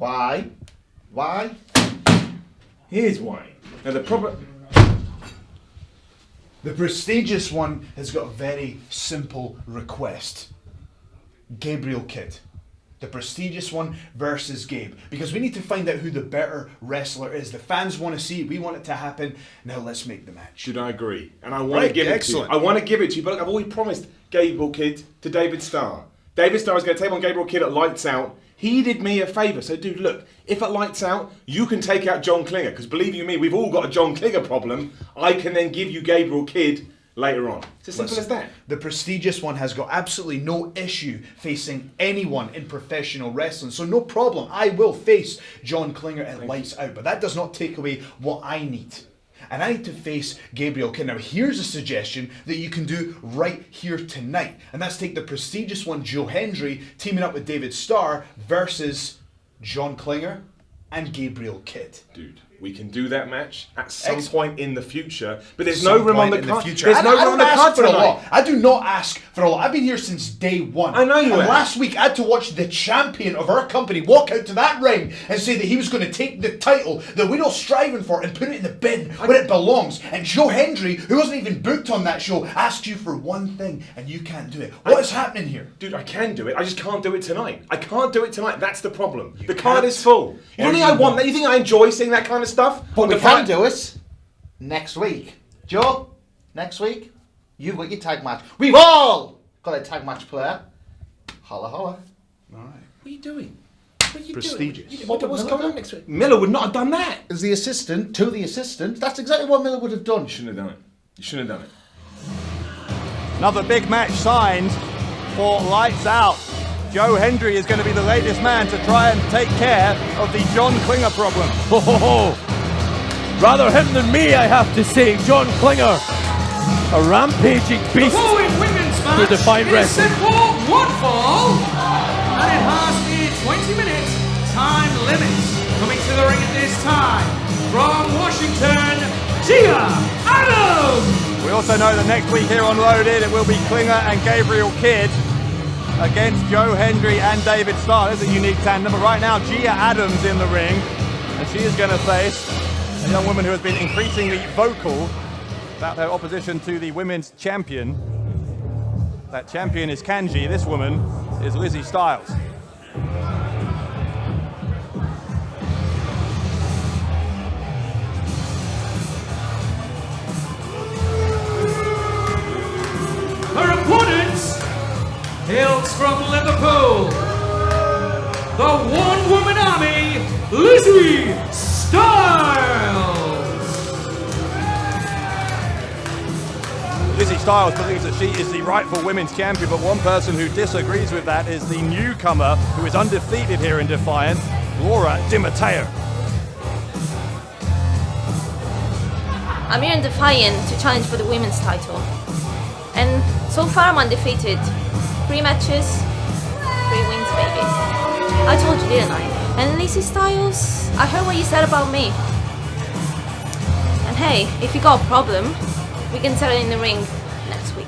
Why? Why? Here's why. Now the prestigious one has got a very simple request. Gabriel Kidd. The prestigious one versus Gabe. Because we need to find out who the better wrestler is. The fans want to see it. We want it to happen. Now let's make the match. Should I agree? And I want to give it to you. I want to give it to you, but look, I've always promised Gabriel Kidd to David Starr. David Starr is going to take on Gabriel Kidd at Lights Out. He did me a favour. So, dude, look, if at Lights Out, you can take out John Klinger, because believe you me, we've all got a John Klinger problem. I can then give you Gabriel Kidd later on. It's as simple as that. The prestigious one has got absolutely no issue facing anyone in professional wrestling. So no problem. I will face John Klinger at Lights Out. But that does not take away what I need. And I need to face Gabriel Kidd. Now here's a suggestion that you can do right here tonight. And that's take the prestigious one, Joe Hendry, teaming up with David Starr versus John Klinger and Gabriel Kidd. Dude, we can do that match at some point in the future, but there's no room on the card. There's no room on the card for a tonight. lot. I do not ask for a lot. I've been here since day one. I know you have. Last week I had to watch the champion of our company walk out to that ring and say that he was going to take the title that we're all striving for and put it in the bin where it belongs. And Joe Hendry, who wasn't even booked on that show, asked you for one thing and you can't do it. What is happening here? Dude, I can do it. I just can't do it tonight. I can't do it tonight. That's the problem. The card is full. You don't think I want that? You think I enjoy seeing that kind of stuff? But we can do it next week. Joe, next week, you've got your tag match. We've all got a tag match player. Holla holla. All right. What are you doing? What are you Prestigious. doing? What's going on next week? Miller would not have done that. As the assistant to the assistant, that's exactly what Miller would have done. You shouldn't have done it. You shouldn't have done it. Another big match signed for Lights Out. Joe Hendry is going to be the latest man to try and take care of the John Klinger problem. Ho ho ho! Rather him than me, I have to say. John Klinger, a rampaging beast to Defiant Wrestling. Set for one fall, and it has a 20-minute time limit. Coming to the ring at this time, from Washington, Gia Adams! We also know that next week here on Loaded, it will be Klinger and Gabriel Kidd against Joe Hendry and David Starr. There's a unique tandem, but right now Gia Adams in the ring, and she is going to face a young woman who has been increasingly vocal about her opposition to the women's champion. That champion is Kanji, this woman is Lizzie Stiles. Her opponents hails from Liverpool, the one-woman army, Lizzie Stiles! Lizzie Stiles believes that she is the rightful women's champion, but one person who disagrees with that is the newcomer who is undefeated here in Defiant, Laura DiMatteo. I'm here in Defiant to challenge for the women's title. And so far I'm undefeated. 3 matches, 3 wins, baby. I told you, didn't I? And Lizzie Stiles, I heard what you said about me. And hey, if you got a problem, we can settle in the ring next week.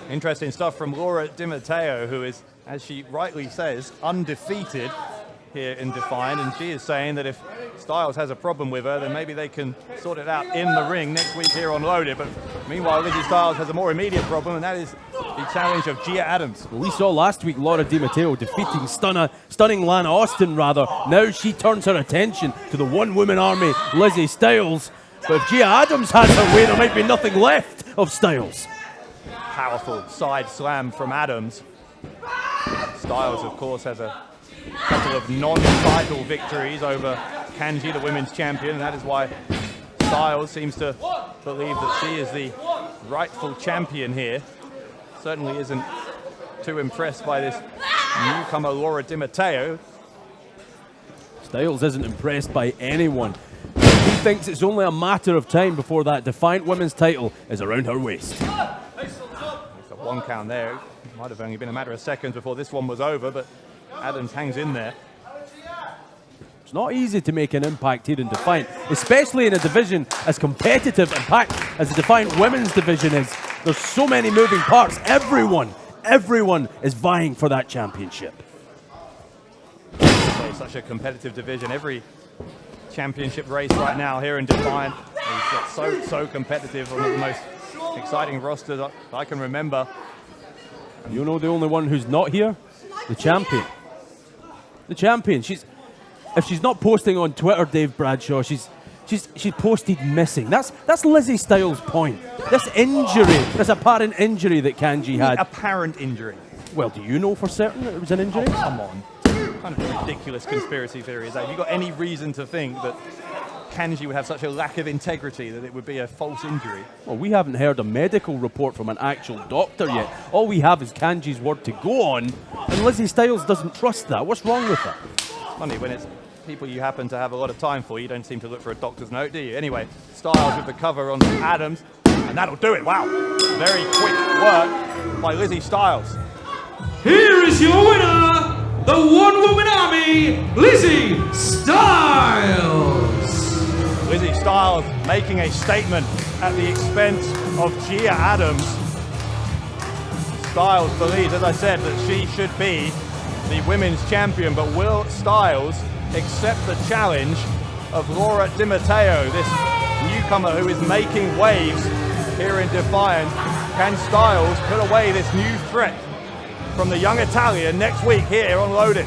Interesting stuff from Laura DiMatteo, who is, as she rightly says, undefeated here in Defiant, and she is saying that if Stiles has a problem with her, then maybe they can sort it out in the ring next week here on Loaded. But meanwhile, Lizzie Stiles has a more immediate problem, and that is the challenge of Gia Adams. Well, we saw last week Laura DiMatteo defeating stunning Lana Austin, rather. Now she turns her attention to the one-woman army, Lizzie Stiles. But if Gia Adams has her way, there might be nothing left of Stiles. Powerful side slam from Adams. Stiles, of course, has a couple of non-title victories over Kanji, the women's champion, and that is why Stiles seems to believe that she is the rightful champion here. Certainly isn't too impressed by this newcomer Laura DiMatteo. Stiles isn't impressed by anyone. He thinks it's only a matter of time before that Defiant women's title is around her waist. It's a 1 count there. It might have only been a matter of seconds before this one was over, but Adams hangs in there. It's not easy to make an impact here in Defiant, especially in a division as competitive and packed as the Defiant women's division is. There's so many moving parts. Everyone is vying for that championship. such a competitive division. Every championship race right now here in Defiant is so competitive, one of the most exciting rosters I can remember. You know the only one who's not here? The champion. The champion. If she's not posting on Twitter, Dave Bradshaw, she's posted missing. That's Lizzie Stiles' point. This injury, this apparent injury that Kanji had. Apparent injury. Well, do you know for certain that it was an injury? Oh, come on. What kind of ridiculous conspiracy theory is that? Have you got any reason to think that Kanji would have such a lack of integrity that it would be a false injury? Well, we haven't heard a medical report from an actual doctor yet. All we have is Kanji's word to go on, and Lizzie Stiles doesn't trust that. What's wrong with her? Funny, when it's people you happen to have a lot of time for, you don't seem to look for a doctor's note, do you? Anyway, Stiles with the cover on Adams, and that'll do it. Wow. Very quick work by Lizzie Stiles. Here is your winner, the one-woman army, Lizzie Stiles. Lizzie Stiles making a statement at the expense of Gia Adams. Stiles believes, as I said, that she should be the women's champion, but will Stiles accept the challenge of Laura Di Matteo, this newcomer who is making waves here in Defiant? Can Stiles put away this new threat from the young Italian next week here on Loaded?